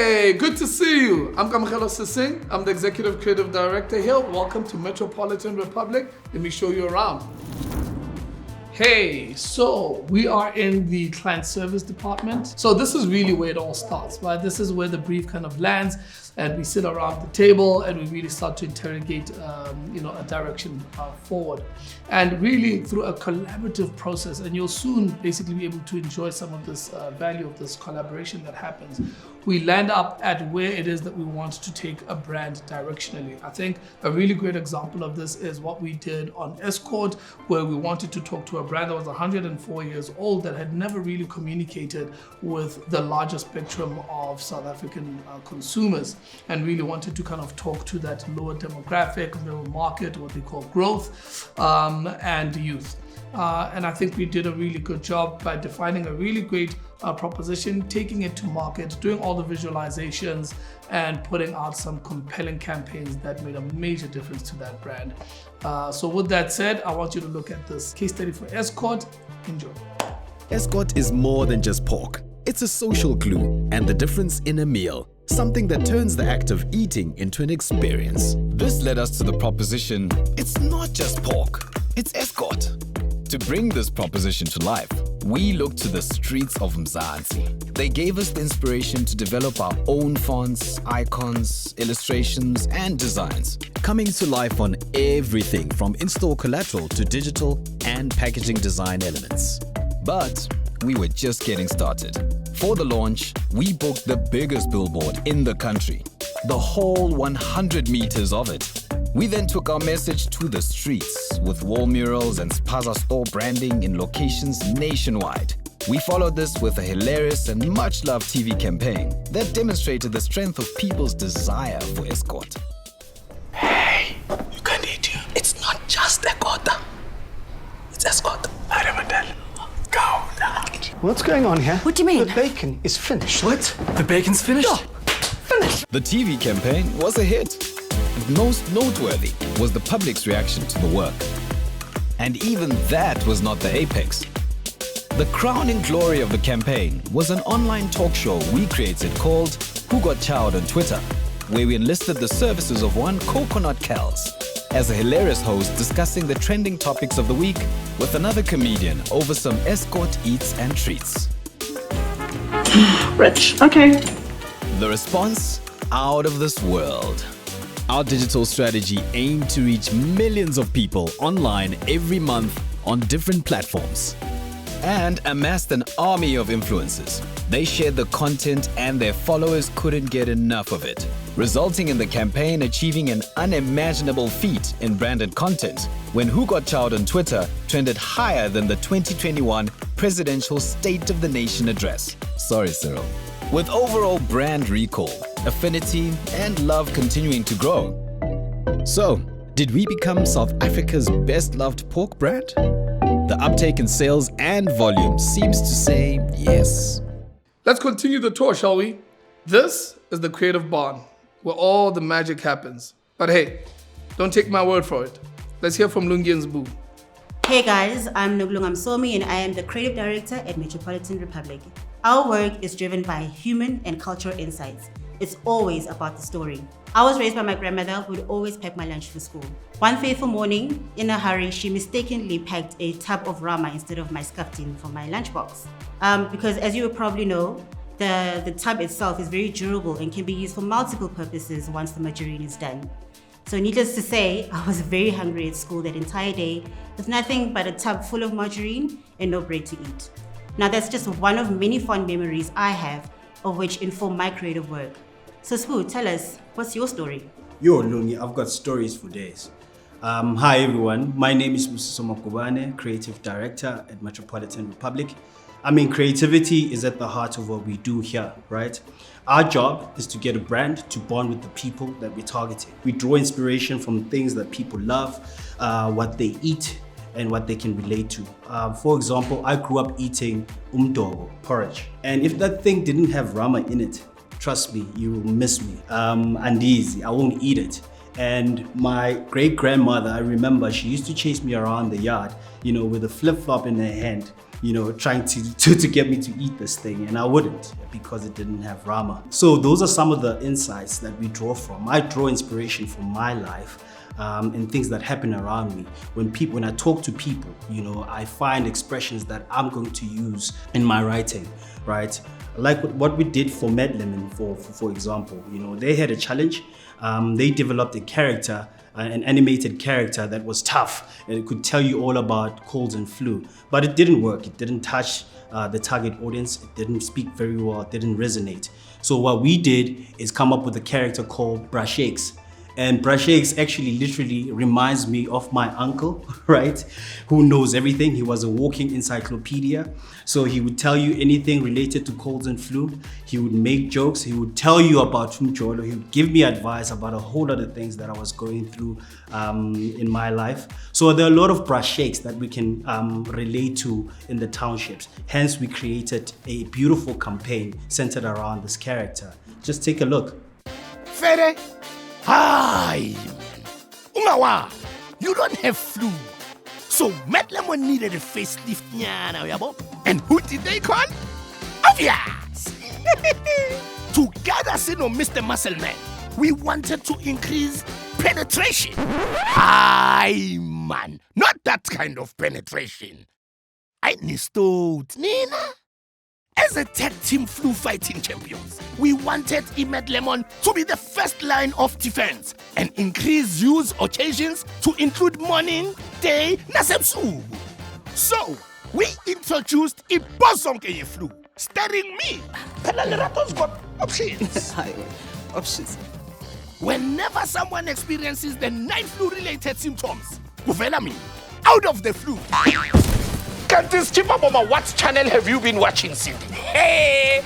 Hey, good to see you. I'm Kamagelo Sising. I'm the Executive Creative Director here. Welcome to Metropolitan Republic. Let me show you around. Hey, so we are in the client service department. So this is really where it all starts, right? This is where the brief kind of lands and we sit around the table and we really start to interrogate, a direction forward. And really through a collaborative process, and you'll soon basically be able to enjoy some of this value of this collaboration that happens. We land up at where it is that we want to take a brand directionally. I think a really great example of this is what we did on Escort, where we wanted to talk to a brand that was 104 years old that had never really communicated with the larger spectrum of South African consumers, and really wanted to kind of talk to that lower demographic, middle market, what they call growth, and youth. And I think we did a really good job by defining a really great proposition, taking it to market, doing all the visualizations, and putting out some compelling campaigns that made a major difference to that brand. So with that said, I want you to look at this case study for Escort. Enjoy. Escort is more than just pork. It's a social glue and the difference in a meal. Something that turns the act of eating into an experience. This led us to the proposition, it's not just pork, it's Escort. To bring this proposition to life, we looked to the streets of Mzansi. They gave us the inspiration to develop our own fonts, icons, illustrations, and designs, coming to life on everything from in-store collateral to digital and packaging design elements. But we were just getting started. For the launch, we booked the biggest billboard in the country, the whole 100 meters of it. We then took our message to the streets with wall murals and Spaza store branding in locations nationwide. We followed this with a hilarious and much-loved TV campaign that demonstrated the strength of people's desire for Escort. Hey, you can't eat here. It's not just Escort. It's Escort. Go down. What's going on here? What do you mean? The bacon is finished. What? The bacon's finished? Yeah, finished. The TV campaign was a hit. Most noteworthy was the public's reaction to the work. And even that was not the apex. The crowning glory of the campaign was an online talk show we created called Who Got Chowed on Twitter, where we enlisted the services of one Coconut Kells as a hilarious host discussing the trending topics of the week with another comedian over some Escort eats and treats. Rich, okay. The response? Out of this world. Our digital strategy aimed to reach millions of people online every month on different platforms and amassed an army of influencers. They shared the content and their followers couldn't get enough of it, resulting in the campaign achieving an unimaginable feat in branded content when Who Got Chowed on Twitter trended higher than the 2021 presidential State of the Nation address. Sorry, Cyril. With overall brand recall, affinity, and love continuing to grow. So, did we become South Africa's best-loved pork brand? The uptake in sales and volume seems to say yes. Let's continue the tour, shall we? This is the Creative Barn, where all the magic happens. But hey, don't take my word for it. Let's hear from Lungi and Zbu. Hey guys, I'm Nugulungam Somi and I am the Creative Director at Metropolitan Republic. Our work is driven by human and cultural insights. It's always about the story. I was raised by my grandmother who would always pack my lunch for school. One fateful morning, in a hurry, she mistakenly packed a tub of rama instead of my skaftin for my lunchbox. Because as you probably know, the tub itself is very durable and can be used for multiple purposes once the margarine is done. So needless to say, I was very hungry at school that entire day with nothing but a tub full of margarine and no bread to eat. Now that's just one of many fond memories I have of which inform my creative work. So Spoo, tell us, what's your story? Yo, Lungi, I've got stories for days. Hi everyone, my name is Busiso Makubane, Creative Director at Metropolitan Republic. I mean, creativity is at the heart of what we do here, right? Our job is to get a brand to bond with the people that we're targeting. We draw inspiration from things that people love, what they eat, and what they can relate to. For example, I grew up eating umdogo, porridge. And if that thing didn't have rama in it, trust me, you will miss me. Andizi, I won't eat it. And my great grandmother, I remember she used to chase me around the yard, with a flip-flop in her hand, trying to get me to eat this thing, and I wouldn't because it didn't have rama. So those are some of the insights that we draw from. I draw inspiration from my life and things that happen around me. When I talk to people, I find expressions that I'm going to use in my writing, right? Like what we did for Mad Lemon, for example. They had a challenge. They developed a character, an animated character that was tough, and it could tell you all about colds and flu. But it didn't work. It didn't touch the target audience. It didn't speak very well. It didn't resonate. So what we did is come up with a character called Brashakes. And Brashakes actually literally reminds me of my uncle, right? Who knows everything. He was a walking encyclopedia. So he would tell you anything related to colds and flu. He would make jokes. He would tell you about Tumjolo. He would give me advice about a whole lot of things that I was going through in my life. So there are a lot of Brashakes that we can relate to in the townships. Hence, we created a beautiful campaign centered around this character. Just take a look. Fere. Hi, Ungawa, you don't have flu. So Mad Lemon needed a facelift, and who did they call? Obvious. Together, Mr. Muscleman, we wanted to increase penetration. Hi, man, not that kind of penetration. I understood, Nina. As a tag team flu fighting champions, we wanted Mad Lemon to be the first line of defense and increase use occasions to include morning, day, nasemsu. So, we introduced Ibosonke Flu, starring me. Penaleratos got options. Options. Whenever someone experiences the 9 flu-related symptoms, Kuvela me, out of the flu. Can't Chipa Mama, what channel have you been watching, Cindy? Hey,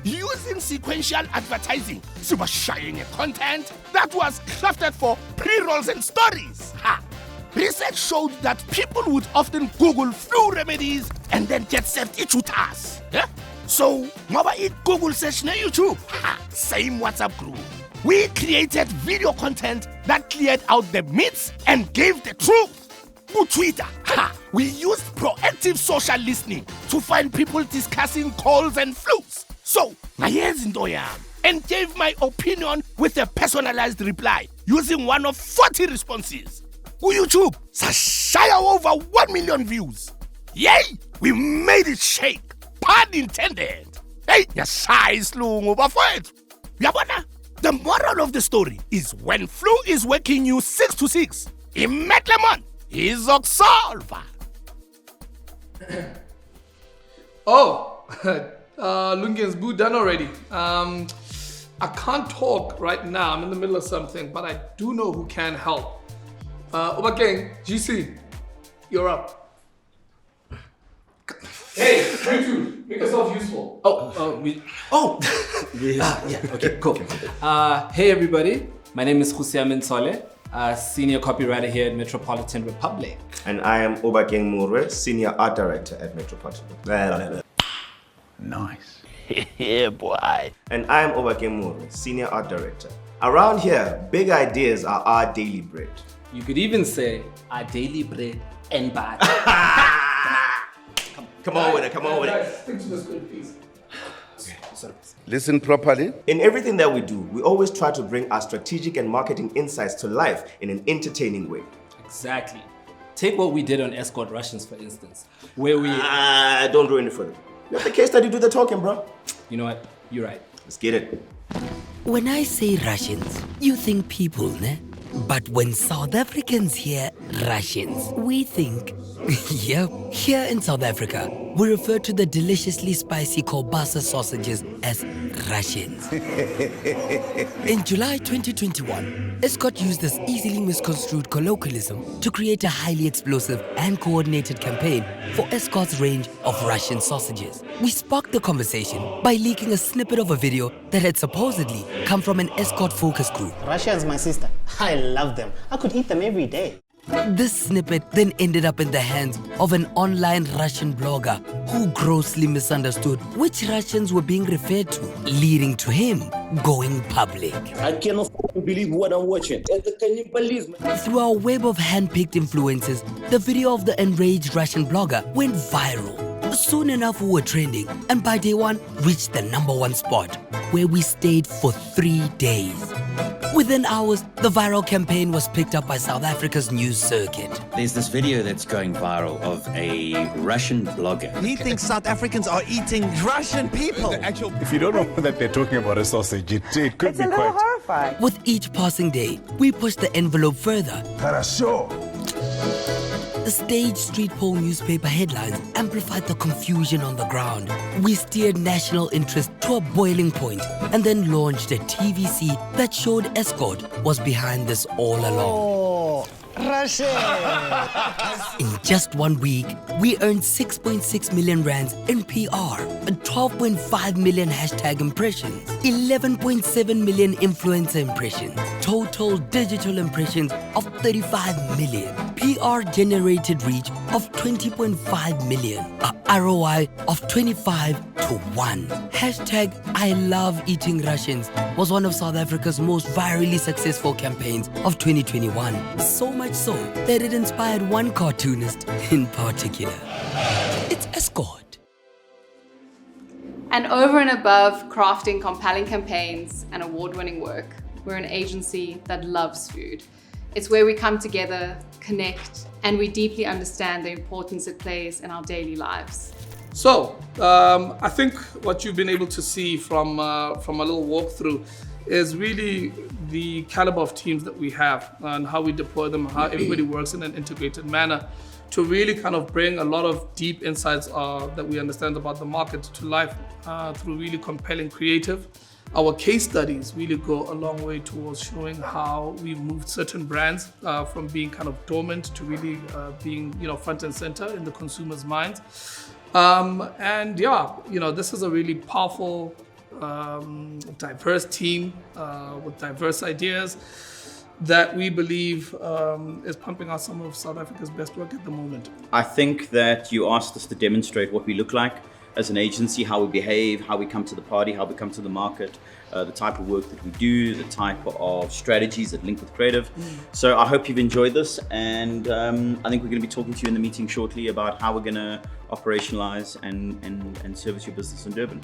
using sequential advertising, super sharing content that was crafted for pre-rolls and stories. Research showed that people would often Google flu remedies and then get served each with us. So, Maba Google search na YouTube. Same WhatsApp group. We created video content that cleared out the myths and gave the truth. Twitter, we used proactive social listening to find people discussing colds and flus. So, and gave my opinion with a personalized reply using one of 40 responses. YouTube, Sashaya over 1 million views. Yay! We made it shake. Pun intended. Hey, the moral of the story is when flu is waking you 6 to 6, in Mad Lemon is Oxolva. Lungen's boo done already. I can't talk right now. I'm in the middle of something, but I do know who can help. Obakeng, GC, you're up. Hey, you two, make yourself useful. Okay, cool. Hey everybody, my name is Khusiamin Soleh, senior copywriter here at Metropolitan Republic. And I am Obakeng Murwe, senior art director at Metropolitan. Nice. Yeah, boy. And I am Obakeng Murwe, senior art director. Around here, big ideas are our daily bread. You could even say our daily bread and butter. Come on with it. Stick to the script, please. Listen properly. In everything that we do, we always try to bring our strategic and marketing insights to life in an entertaining way. Exactly. Take what we did on Escort Russians, for instance, where we... Don't go any further. You have the case study, do the talking, bro. You know what? You're right. Let's get it. When I say Russians, you think people, ne? But when South Africans hear Russians, we think, yep. Here in South Africa, we refer to the deliciously spicy kielbasa sausages as Russians. In July 2021, Escort used this easily misconstrued colloquialism to create a highly explosive and coordinated campaign for Escort's range of Russian sausages. We sparked the conversation by leaking a snippet of a video that had supposedly come from an Escort focus group. Russia is my sister. I love them. I could eat them every day. This snippet then ended up in the hands of an online Russian blogger who grossly misunderstood which Russians were being referred to, leading to him going public. I cannot believe what I'm watching. It's cannibalism. Through our web of hand-picked influencers, the video of the enraged Russian blogger went viral. Soon enough, we were trending, and by day one, reached the #1 spot, where we stayed for 3 days. Within hours, the viral campaign was picked up by South Africa's news circuit. There's this video that's going viral of a Russian blogger. He thinks South Africans are eating Russian people. If you don't know that they're talking about a sausage, it could be quite horrifying. With each passing day, we pushed the envelope further. The Stage Street Pole newspaper headlines amplified the confusion on the ground. We steered national interest to a boiling point and then launched a TVC that showed Escort was behind this all along. In just 1 week, we earned 6.6 million rands in PR, 12.5 million hashtag impressions, 11.7 million influencer impressions, total digital impressions of 35 million, PR generated reach of 20.5 million, a ROI of 25:1. Hashtag I love eating Russians was one of South Africa's most virally successful campaigns of 2021. So much so that it inspired one cartoonist in particular. It's Escort. And over and above crafting compelling campaigns and award-winning work, we're an agency that loves food. It's where we come together, connect, and we deeply understand the importance it plays in our daily lives. So, I think what you've been able to see from a little walkthrough is really the caliber of teams that we have and how we deploy them, how everybody works in an integrated manner to really kind of bring a lot of deep insights that we understand about the market to life through really compelling creative. Our case studies really go a long way towards showing how we've moved certain brands from being kind of dormant to really being, front and center in the consumer's minds. And yeah, this is a really powerful, diverse team with diverse ideas that we believe is pumping out some of South Africa's best work at the moment. I think that you asked us to demonstrate what we look like as an agency, how we behave, how we come to the party, how we come to the market, the type of work that we do, the type of strategies that link with creative. So I hope you've enjoyed this, and I think we're going to be talking to you in the meeting shortly about how we're going to operationalize and service your business in Durban.